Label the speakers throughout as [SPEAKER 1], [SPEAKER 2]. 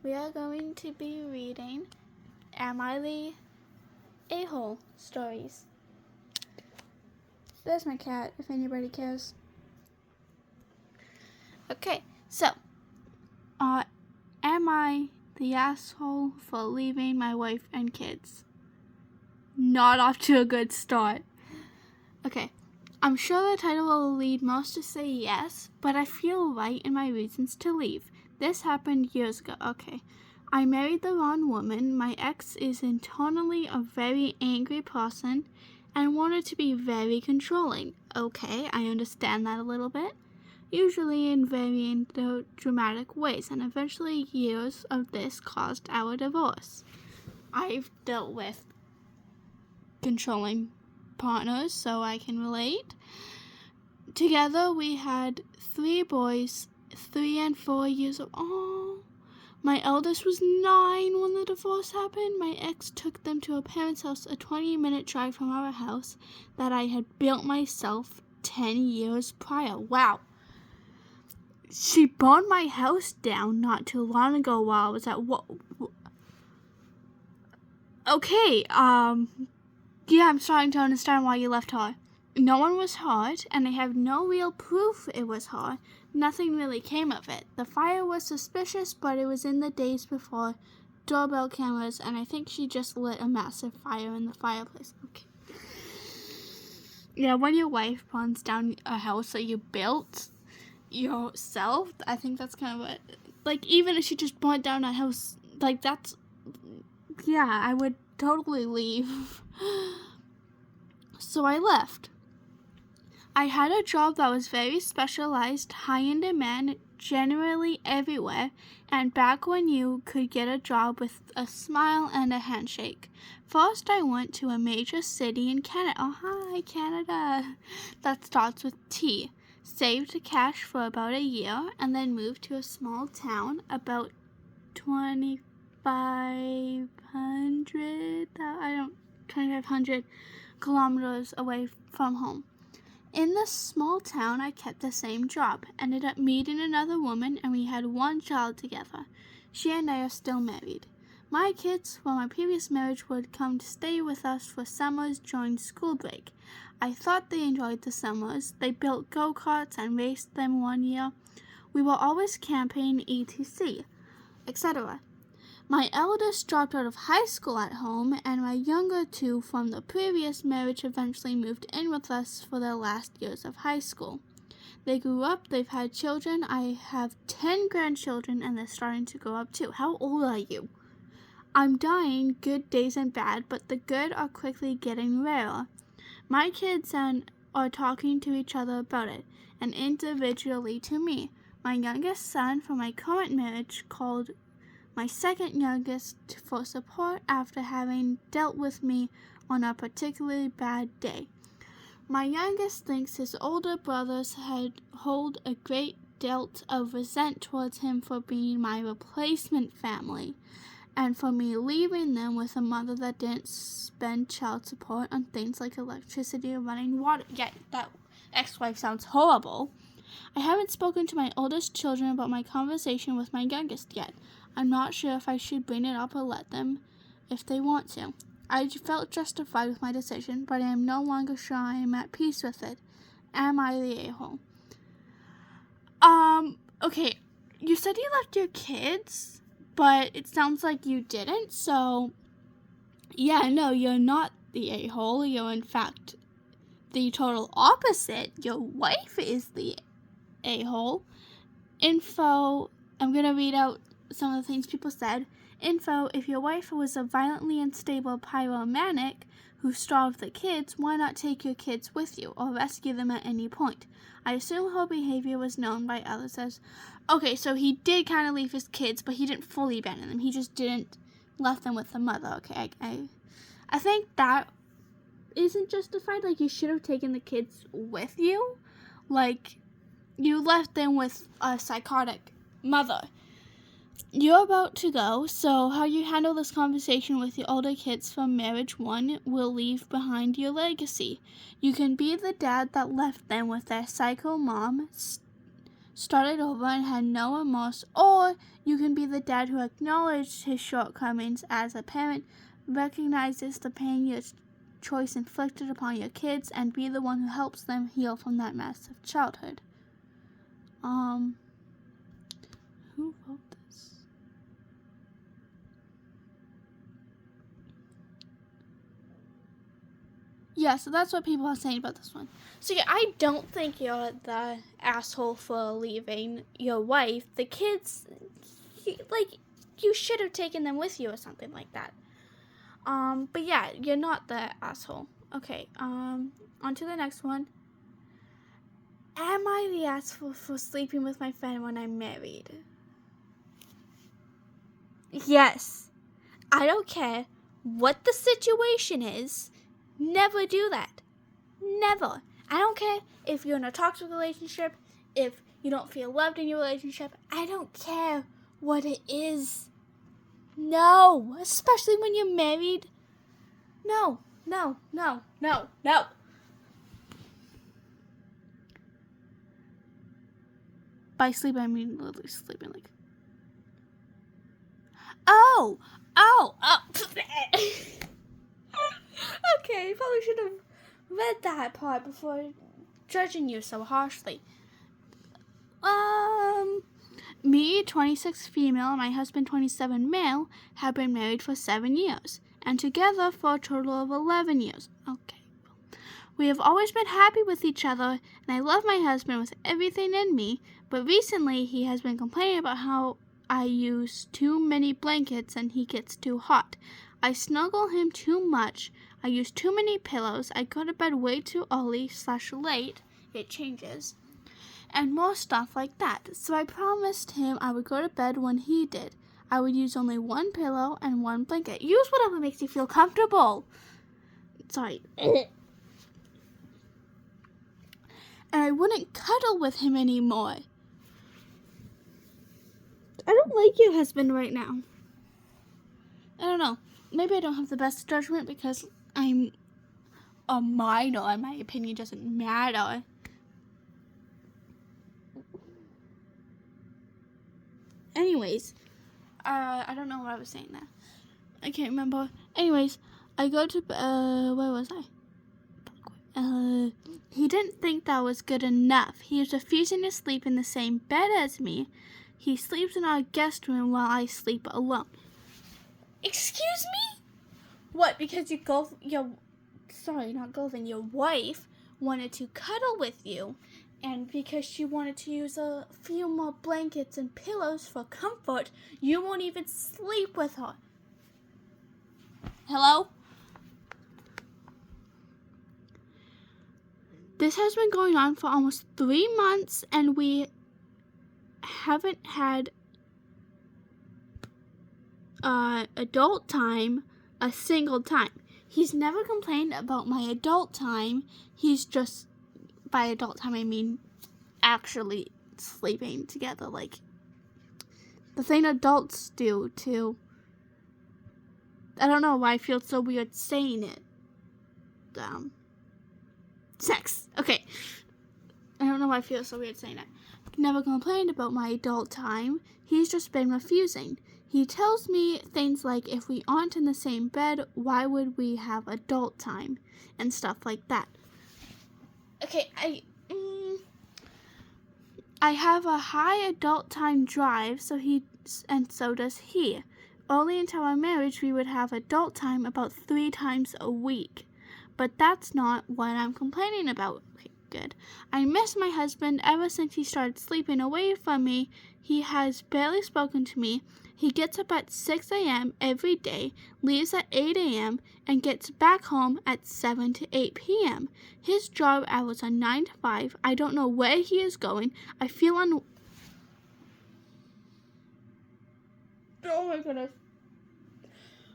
[SPEAKER 1] we are going to be reading Am I the A-Hole stories. There's my cat, if anybody cares. Okay, so, am I the asshole for leaving my wife and kids? Not off to a good start. Okay, I'm sure the title will lead most to say yes, but I feel right in my reasons to leave. This happened years ago. Okay, I married the wrong woman. My ex is internally a very angry person and wanted to be very controlling. Okay, I understand that a little bit. Usually in very dramatic ways, and eventually years of this caused our divorce. I've dealt with controlling partners, so I can relate. Together we had 3 boys, 3 and 4 years old. Oh, my eldest was 9 when the divorce happened. My ex took them to her parents' house, a 20-minute drive from our house that I had built myself 10 years prior. Wow. She burned my house down not too long ago while I was at Okay, yeah, I'm starting to understand why you left her. No one was hurt, and I have no real proof it was her. Nothing really came of it. The fire was suspicious, but it was in the days before doorbell cameras, and I think she just lit a massive fire in the fireplace. Okay. Yeah, when your wife burns down a house that you built yourself, I think that's kind of like, even if she just burnt down a house, like, that's, yeah, I would totally leave. So I left. I had a job that was very specialized, high in demand, generally everywhere, and back when you could get a job with a smile and a handshake. First, I went to a major city in Canada. Oh, hi, Canada. That starts with T. Saved cash for about a year, and then moved to a small town about 2,500 kilometers away from home. In this small town, I kept the same job, ended up meeting another woman, and we had 1 child together. She and I are still married. My kids from my previous marriage would come to stay with us for summers during school break. I thought they enjoyed the summers. They built go-karts and raced them 1 year. We were always camping, etc., etc. My eldest dropped out of high school at home, and my younger 2 from the previous marriage eventually moved in with us for their last years of high school. They grew up, they've had children. I have 10 grandchildren, and they're starting to grow up too. How old are you? I'm dying, good days and bad, but the good are quickly getting rarer. My kids are talking to each other about it, and individually to me. My youngest son from my current marriage called my second youngest for support after having dealt with me on a particularly bad day. My youngest thinks his older brothers hold a great deal of resent towards him for being my replacement family, and for me leaving them with a mother that didn't spend child support on things like electricity or running water. Yeah, that ex-wife sounds horrible. I haven't spoken to my oldest children about my conversation with my youngest yet. I'm not sure if I should bring it up or let them if they want to. I felt justified with my decision, but I am no longer sure I am at peace with it. Am I the a-hole? Okay, you said you left your kids, but it sounds like you didn't, so yeah, no, you're not the a-hole. You're in fact the total opposite. Your wife is the a-hole. Info, I'm gonna read out some of the things people said. Info, if your wife was a violently unstable pyromaniac who starved the kids, why not take your kids with you or rescue them at any point? I assume her behavior was known by others as... Okay, so he did kind of leave his kids, but he didn't fully abandon them. He just didn't left them with the mother. Okay, I think that isn't justified. Like, you should have taken the kids with you. Like, you left them with a psychotic mother. You're about to go, so how you handle this conversation with your older kids from marriage 1 will leave behind your legacy. You can be the dad that left them with their psycho mom, started over and had no remorse, or you can be the dad who acknowledged his shortcomings as a parent, recognizes the pain your choice inflicted upon your kids, and be the one who helps them heal from that massive childhood. Who wrote this? Yeah, so that's what people are saying about this one. So yeah, I don't think you're the asshole for leaving your wife. The kids, you should have taken them with you or something like that. But yeah, you're not the asshole. Okay, on to the next one. Am I the asshole for sleeping with my friend when I'm married? Yes. I don't care what the situation is. Never do that. Never. I don't care if you're in a toxic relationship, if you don't feel loved in your relationship. I don't care what it is. No. Especially when you're married. No. No. No. No. No. By sleep, I mean literally sleeping, like. Oh! Okay, I probably should have read that part before judging you so harshly. Me, 26 female, and my husband, 27 male, have been married for 7 years, and together for a total of 11 years. Okay. We have always been happy with each other, and I love my husband with everything in me, but recently he has been complaining about how I use too many blankets and he gets too hot. I snuggle him too much. I use too many pillows. I go to bed way too early / late. It changes. And more stuff like that. So I promised him I would go to bed when he did. I would use only one pillow and one blanket. Use whatever makes you feel comfortable. Sorry. And I wouldn't cuddle with him anymore. I don't like your husband right now. I don't know. Maybe I don't have the best judgment because I'm a minor and my opinion doesn't matter. Anyways, I don't know what I was saying there. I can't remember. Anyways, I go to, where was I? He didn't think that was good enough. He is refusing to sleep in the same bed as me. He sleeps in our guest room while I sleep alone. Excuse me? What, because your wife wanted to cuddle with you, and because she wanted to use a few more blankets and pillows for comfort, you won't even sleep with her. Hello? This has been going on for almost 3 months, and we haven't had adult time a single time. He's never complained about my adult time. He's just, by adult time I mean actually sleeping together, like the thing adults do too. I don't know why I feel so weird saying it. Sex. Okay. I don't know why I feel so weird saying it. Never complained about my adult time. He's just been refusing. He tells me things like, if we aren't in the same bed, why would we have adult time? And stuff like that. Okay, I have a high adult time drive, so does he. Only until our marriage, we would have adult time about 3 times a week. But that's not what I'm complaining about. Okay, good. I miss my husband ever since he started sleeping away from me. He has barely spoken to me. He gets up at 6 a.m. every day, leaves at 8 a.m., and gets back home at 7 to 8 p.m. His job hours are 9 to 5. I don't know where he is going. I feel Oh my goodness.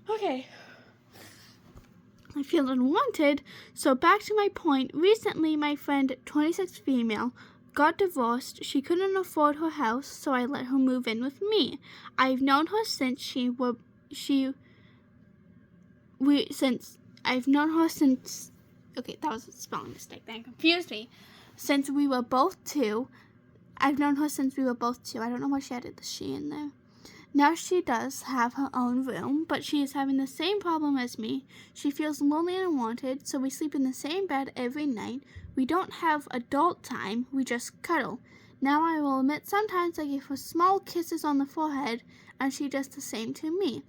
[SPEAKER 1] Okay. I feel unwanted. So back to my point. Recently, my friend, 26 female, got divorced. She couldn't afford her house, so I let her move in with me. I've known her since okay, that was a spelling mistake. That confused me. Since we were both 2, I've known her since we were both 2. I don't know why she added the she in there. Now she does have her own room, but she is having the same problem as me. She feels lonely and unwanted, so we sleep in the same bed every night. We don't have adult time, we just cuddle. Now I will admit sometimes I give her small kisses on the forehead, and she does the same to me.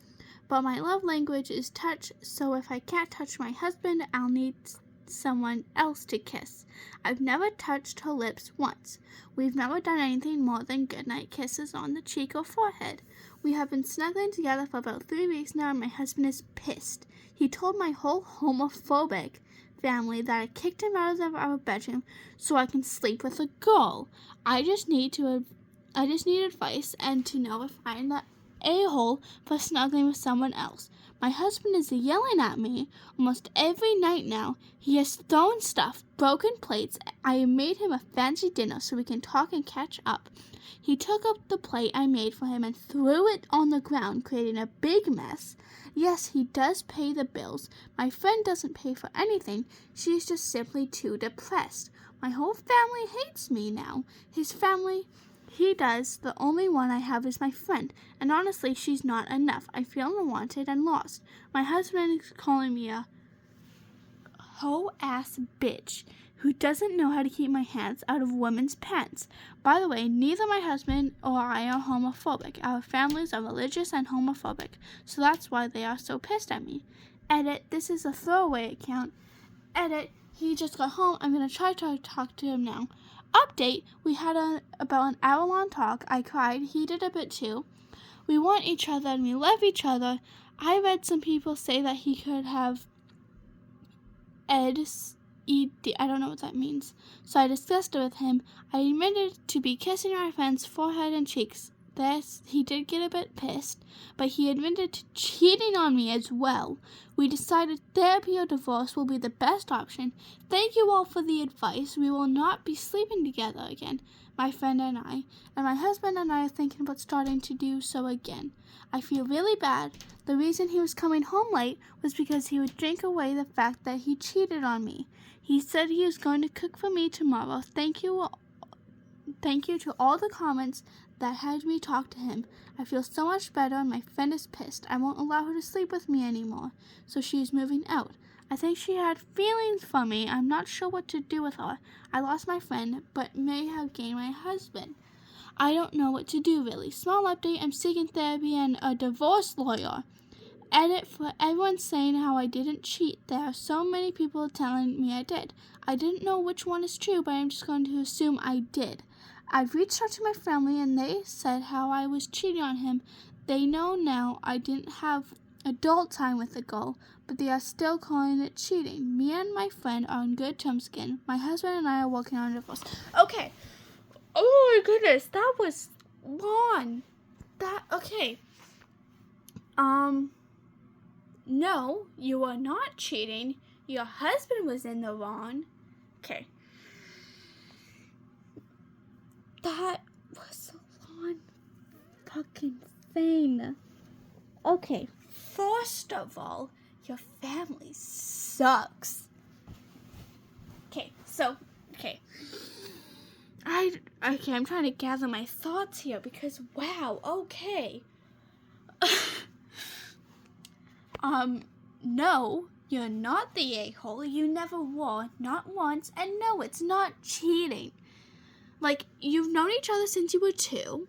[SPEAKER 1] But my love language is touch, so if I can't touch my husband, I'll need someone else to kiss. I've never touched her lips once. We've never done anything more than goodnight kisses on the cheek or forehead. We have been snuggling together for about 3 weeks now, and my husband is pissed. He told my whole homophobic family that I kicked him out of our bedroom so I can sleep with a girl. I just need advice and to know if I'm the a-hole for snuggling with someone else. My husband is yelling at me almost every night now. He has thrown stuff, broken plates. I made him a fancy dinner so we can talk and catch up. He took up the plate I made for him and threw it on the ground, creating a big mess. Yes, he does pay the bills. My friend doesn't pay for anything. She is just simply too depressed. My whole family hates me now. His family, he does. The only one I have is my friend. And honestly, she's not enough. I feel unwanted and lost. My husband is calling me a hoe-ass bitch who doesn't know how to keep my hands out of women's pants. By the way, neither my husband or I are homophobic. Our families are religious and homophobic, so that's why they are so pissed at me. Edit, this is a throwaway account. Edit, he just got home. I'm going to try to talk to him now. Update, we had about an hour-long talk. I cried. He did a bit too. We want each other and we love each other. I read some people say that he could have ED. I don't know what that means. So I discussed it with him. I admitted to be kissing our friend's forehead and cheeks. He did get a bit pissed, but he admitted to cheating on me as well. We decided therapy or divorce will be the best option. Thank you all for the advice. We will not be sleeping together again, my friend and I. And my husband and I are thinking about starting to do so again. I feel really bad. The reason he was coming home late was because he would drink away the fact that he cheated on me. He said he was going to cook for me tomorrow. Thank you to all the comments that had me talk to him. I feel so much better and my friend is pissed. I won't allow her to sleep with me anymore, so she is moving out. I think she had feelings for me. I'm not sure what to do with her. I lost my friend, but may have gained my husband. I don't know what to do really. Small update, I'm seeking therapy and a divorce lawyer. Edit, for everyone saying how I didn't cheat. There are so many people telling me I did. I didn't know which one is true, but I'm just going to assume I did. I've reached out to my family and they said how I was cheating on him. They know now I didn't have adult time with the girl, but they are still calling it cheating. Me and my friend are on good terms again. My husband and I are working on a divorce. Okay. Oh my goodness, that was long. Okay. No, you are not cheating. Your husband was in the wrong. Okay. That was a long fucking thing. Okay, first of all, your family sucks. I'm trying to gather my thoughts here because wow, okay. No, you're not the a-hole. You never were, not once, and no, it's not cheating. Like, you've known each other since you were 2.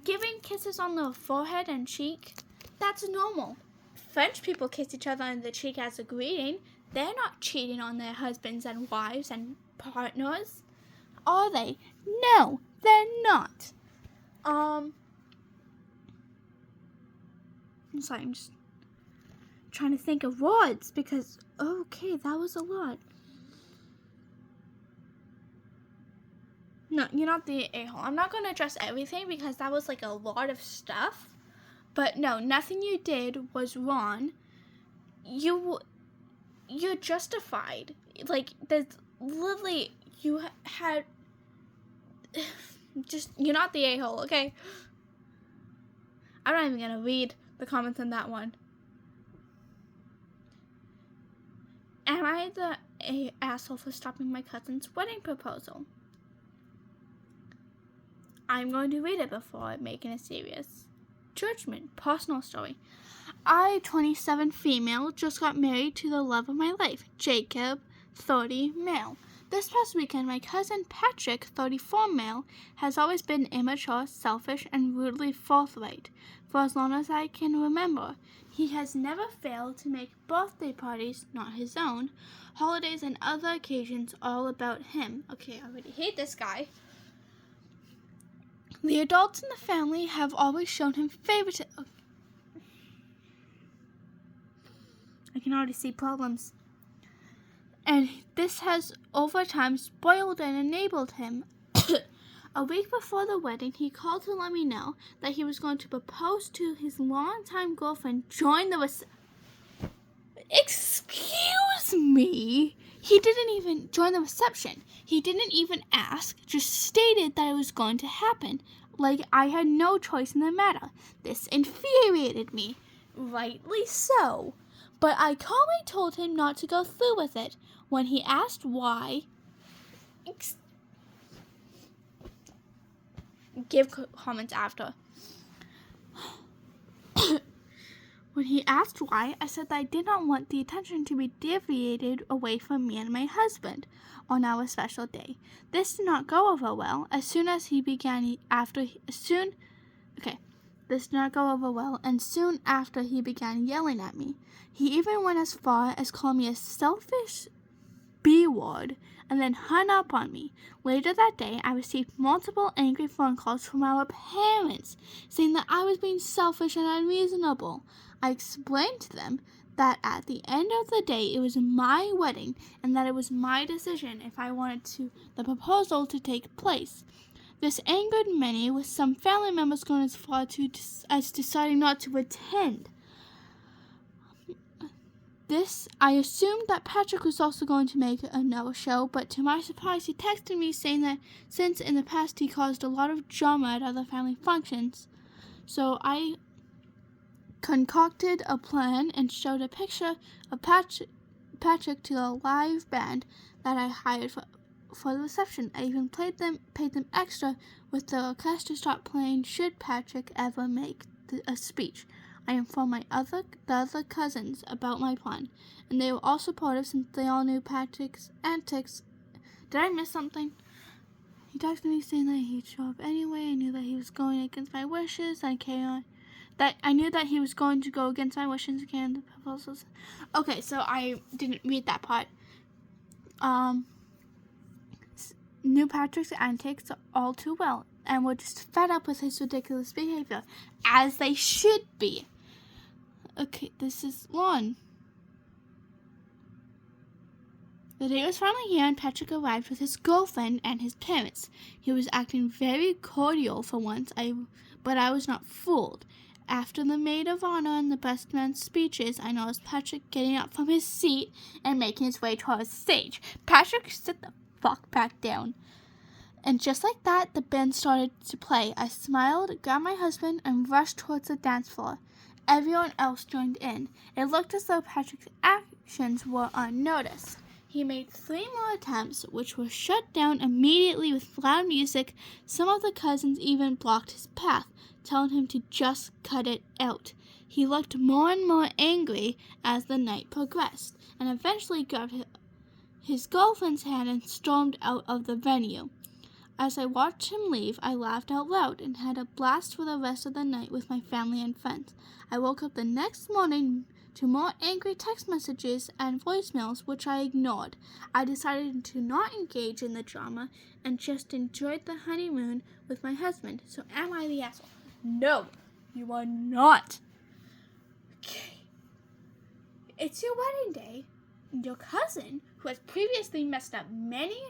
[SPEAKER 1] Giving kisses on the forehead and cheek, that's normal. French people kiss each other on the cheek as a greeting. They're not cheating on their husbands and wives and partners, are they? No, they're not. I'm sorry, I'm just trying to think of words because, okay, that was a lot. No, you're not the a-hole. I'm not going to address everything because that was like a lot of stuff. But no, nothing you did was wrong. You're justified. Like, there's literally, you had, you're not the a-hole, okay? I'm not even going to read the comments on that one. Am I the asshole for stopping my cousin's wedding proposal? I'm going to read it before making a serious judgment. Personal story. I, 27 female, just got married to the love of my life, Jacob, 30 male. This past weekend, my cousin Patrick, 34 male, has always been immature, selfish, and rudely forthright. For as long as I can remember, he has never failed to make birthday parties, not his own, holidays, and other occasions all about him. Okay, I already hate this guy. The adults in the family have always shown him favoritism. I can already see problems. And this has over time spoiled and enabled him. A week before the wedding, he called to let me know that he was going to propose to his longtime girlfriend during the Excuse me? He didn't even join the reception. He didn't even ask, just stated that it was going to happen, like I had no choice in the matter. This infuriated me. Rightly so. But I calmly told him not to go through with it. When he asked why, give comments after. When he asked why, I said that I did not want the attention to be deviated away from me and my husband on our special day. This did not go over well. This did not go over well, and soon after he began yelling at me. He even went as far as calling me a selfish B-word and then hung up on me. Later that day, I received multiple angry phone calls from our parents saying that I was being selfish and unreasonable. I explained to them that at the end of the day, it was my wedding and that it was my decision if I wanted the proposal to take place. This angered many, with some family members going as far as deciding not to attend. I assumed that Patrick was also going to make a no-show, but to my surprise, he texted me saying that since in the past he caused a lot of drama at other family functions, so I concocted a plan and showed a picture of Patrick to the live band that I hired for the reception. I even paid them extra with the request to stop playing should Patrick ever make a speech. I informed the other cousins about my plan, and they were all supportive since they all knew Patrick's antics. Did I miss something? He texted me saying that he'd show up anyway. I knew that he was going against my wishes. I knew that he was going to go against my wishes again. The proposals. Okay, so I didn't read that part. Knew Patrick's antics all too well, and were just fed up with his ridiculous behavior, as they should be. Okay, this is one. The day was finally here, and Patrick arrived with his girlfriend and his parents. He was acting very cordial for once, but I was not fooled. After the maid of honor and the best man's speeches, I noticed Patrick getting up from his seat and making his way towards the stage. Patrick, sit the fuck back down. And just like that, the band started to play. I smiled, grabbed my husband, and rushed towards the dance floor. Everyone else joined in. It looked as though Patrick's actions were unnoticed. He made 3 more attempts, which were shut down immediately with loud music. Some of the cousins even blocked his path, telling him to just cut it out. He looked more and more angry as the night progressed, and eventually grabbed his girlfriend's hand and stormed out of the venue. As I watched him leave, I laughed out loud and had a blast for the rest of the night with my family and friends. I woke up the next morning to more angry text messages and voicemails, which I ignored. I decided to not engage in the drama and just enjoyed the honeymoon with my husband. So am I the asshole? No, you are not. Okay. It's your wedding day, and your cousin, who has previously messed up many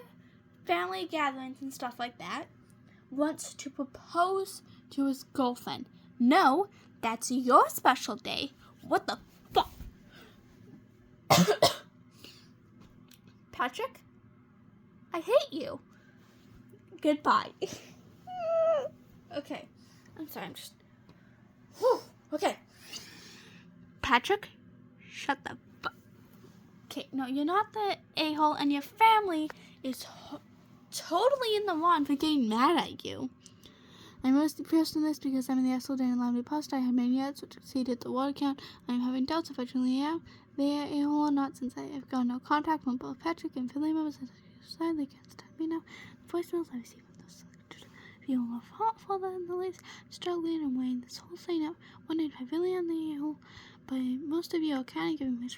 [SPEAKER 1] family gatherings and stuff like that, wants to propose to his girlfriend. No, that's your special day. What the fuck? Patrick, I hate you. Goodbye. Okay. I'm sorry, I'm just... Whew. Okay. Patrick, shut the fuck. Okay, no, you're not the a-hole, and your family is totally in the wrong for getting mad at you. I'm mostly pissed on this because I'm in the asshole didn't allow me to post. I have many yet, which exceeded the word count. I'm having doubts if I truly am. They are a or not since I have got no contact from both Patrick and Philly members. They can't stop me now. The voicemails I received from those selectors feel more thoughtful than the least, struggling and weighing this whole thing up. Wondering if I really am the a-hole. But most of you are kind of giving me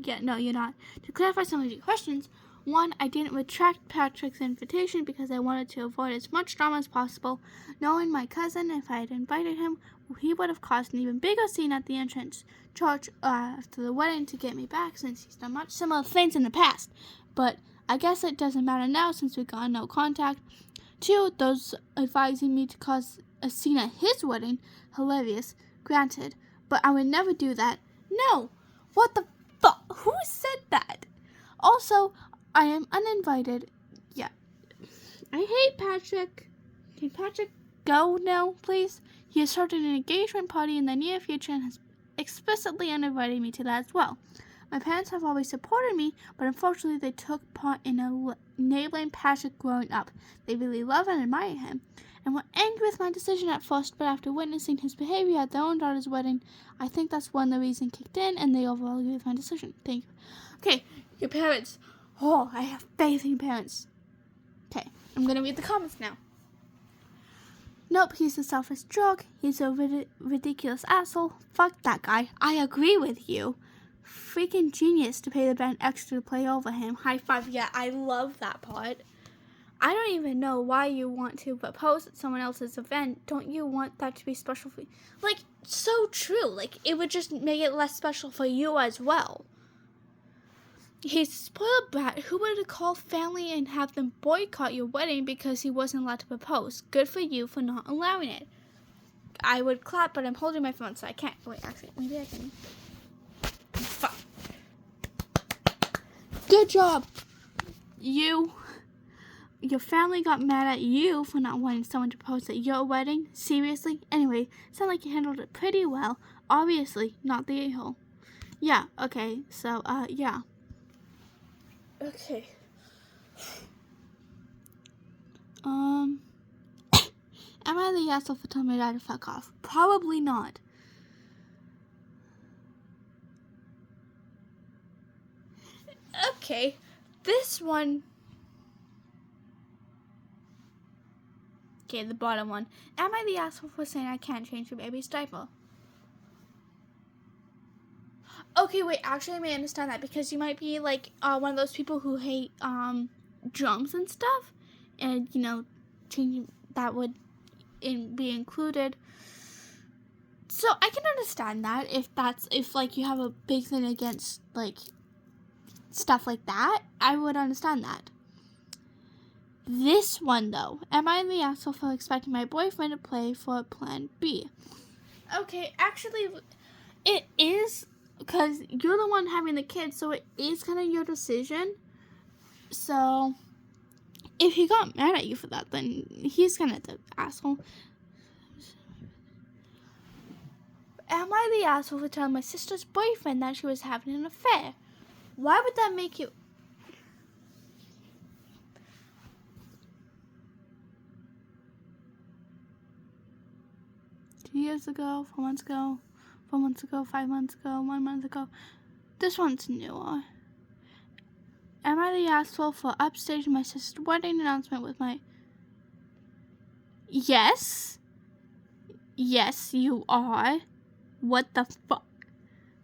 [SPEAKER 1] yeah, no, you're not. To clarify some of your questions, 1, I didn't retract Patrick's invitation because I wanted to avoid as much drama as possible. Knowing my cousin, if I had invited him, he would have caused an even bigger scene at the entrance church after the wedding to get me back, since he's done much similar things in the past. But I guess it doesn't matter now since we got no contact. 2, those advising me to cause a scene at his wedding, hilarious, granted, but I would never do that. No! What the fuck? Who said that? Also, I am uninvited. Yeah. I hate Patrick. Can Patrick go now, please? He has started an engagement party in the near future and has explicitly uninvited me to that as well. My parents have always supported me, but unfortunately they took part in enabling Patrick growing up. They really love and admire him, and were angry with my decision at first, but after witnessing his behavior at their own daughter's wedding, I think that's when the reason kicked in, and they overall agree with my decision. Thank you. Okay, your parents. Oh, I have faith in your parents. Okay, I'm gonna read the comments now. Nope, he's a selfish jerk. He's a ridiculous asshole. Fuck that guy. I agree with you. Freaking genius to pay the band extra to play over him. High five. Yeah, I love that part. I don't even know why you want to propose at someone else's event. Don't you want that to be special for you? Like, so true. Like, it would just make it less special for you as well. He's a spoiled brat who would call family and have them boycott your wedding because he wasn't allowed to propose. Good for you for not allowing it. I would clap, but I'm holding my phone, so I can't. Wait, actually, maybe I can. Fuck. Good job. Your family got mad at you for not wanting someone to propose at your wedding? Seriously? Anyway, sound like you handled it pretty well. Obviously, not the a-hole. Yeah, okay, so, yeah. Okay. Am I the asshole for telling my dad to fuck off? Probably not. Okay, this one. Okay, the bottom one. Am I the asshole for saying I can't change your baby's diaper? Okay, wait, actually I may understand that because you might be like one of those people who hate drums and stuff, and changing that would be included. So I can understand that if like you have a big thing against like stuff like that, I would understand that. This one though, am I the asshole for expecting my boyfriend to play for Plan B? Okay, actually, it is. Because you're the one having the kid, so it is kind of your decision. So, if he got mad at you for that, then he's kind of the asshole. Am I the asshole for telling my sister's boyfriend that she was having an affair? Why would that make you... Two years ago, 4 months ago, 4 months ago, 5 months ago, 1 month ago. This one's newer. Am I the asshole for upstaging my sister's wedding announcement with my... Yes. Yes, you are. What the fuck?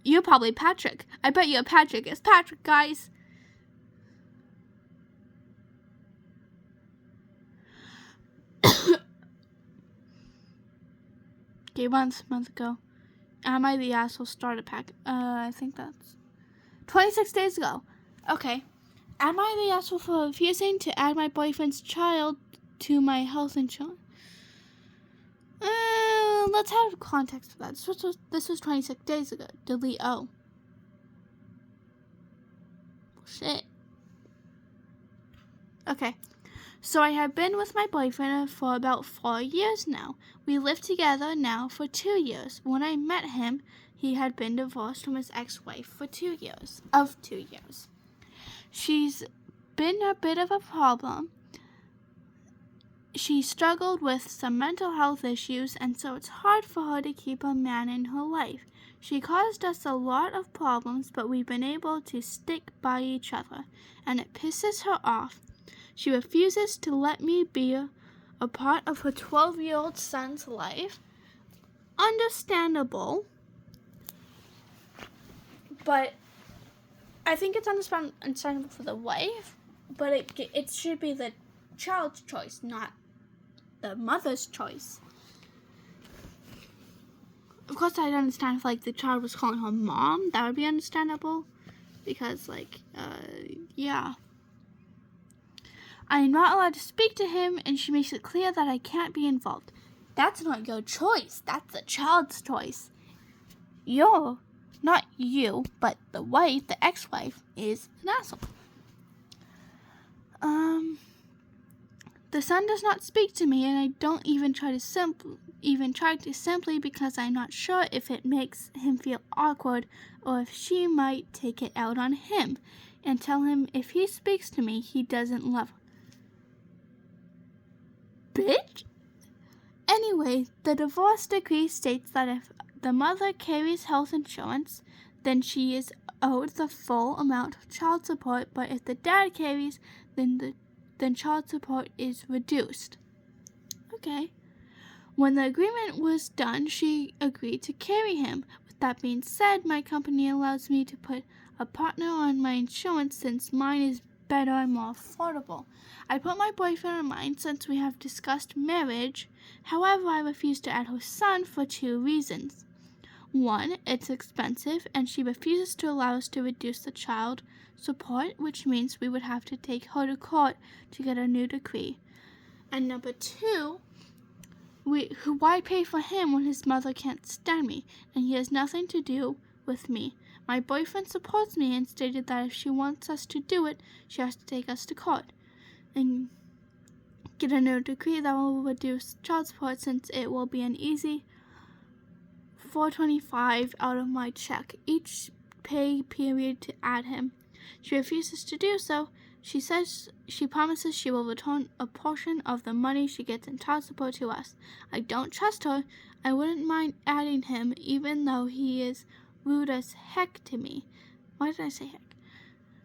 [SPEAKER 1] You're probably Patrick. I bet you're Patrick. It's Patrick, guys. Okay, month ago. Am I the asshole starter pack? I think that's 26 days ago. Okay. Am I the asshole for refusing to add my boyfriend's child to my health insurance? Let's have context for that. This was 26 days ago. Delete O. Shit. Okay. So I have been with my boyfriend for about 4 years now. We live together now for 2 years. When I met him, he had been divorced from his ex-wife for 2 years. She's been a bit of a problem. she struggled with some mental health issues, and so it's hard for her to keep a man in her life. She caused us a lot of problems, but we've been able to stick by each other, and it pisses her off. She refuses to let me be a part of her 12-year-old son's life. Understandable, but I think it's understandable for the wife, but it should be the child's choice, not the mother's choice. Of course, I'd understand if, the child was calling her mom. That would be understandable, because, yeah. I am not allowed to speak to him, and she makes it clear that I can't be involved. That's not your choice. That's the child's choice. Not you, but the wife, the ex-wife, is an asshole. The son does not speak to me, and I don't even try to simply because I'm not sure if it makes him feel awkward or if she might take it out on him and tell him if he speaks to me, he doesn't love her. Bitch? Anyway, the divorce decree states that if the mother carries health insurance, then she is owed the full amount of child support, but if the dad carries, then child support is reduced. Okay. When the agreement was done, she agreed to carry him. With that being said, my company allows me to put a partner on my insurance since mine is better and more affordable. I put my boyfriend on mine since we have discussed marriage. However, I refuse to add her son for 2 reasons. 1, it's expensive, and she refuses to allow us to reduce the child support, which means we would have to take her to court to get a new decree. And number 2, why pay for him when his mother can't stand me, and he has nothing to do with me? My boyfriend supports me and stated that if she wants us to do it, she has to take us to court and get a new decree that will reduce child support, since it will be an easy $425 out of my check each pay period to add him. She refuses to do so. She promises she will return a portion of the money she gets in child support to us. I don't trust her. I wouldn't mind adding him, even though he is rude as heck to me. Why did I say heck?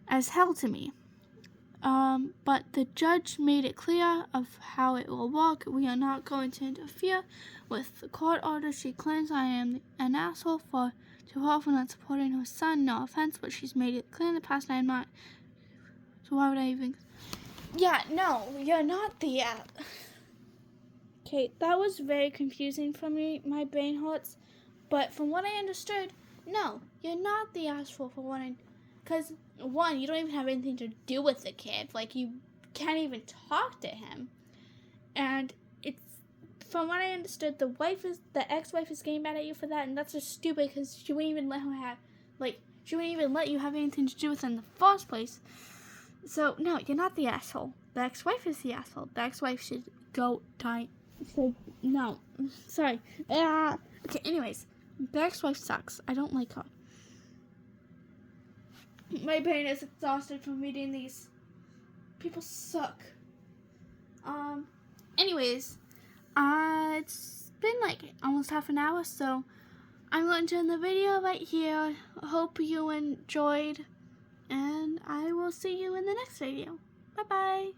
[SPEAKER 1] As hell to me. But the judge made it clear of how it will work. We are not going to interfere with the court order. She claims I am an asshole to her for not supporting her son. No offense, but she's made it clear in the past I am not. So why would I even... Yeah, no, you're not the... Okay, that was very confusing for me. My brain hurts. But from what I understood, no, you're not the asshole for wanting... Because, 1, you don't even have anything to do with the kid. You can't even talk to him. And it's... From what I understood, the ex-wife is getting mad at you for that, and that's just stupid because she wouldn't even let her have... she wouldn't even let you have anything to do with it in the first place. So, no, you're not the asshole. The ex-wife is the asshole. The ex-wife should go die. So, no. Sorry. Okay, anyways. The ex-wife sucks. I don't like her. My brain is exhausted from reading these. People suck. Anyways. It's been almost half an hour, so I'm going to end the video right here. Hope you enjoyed. And I will see you in the next video. Bye-bye.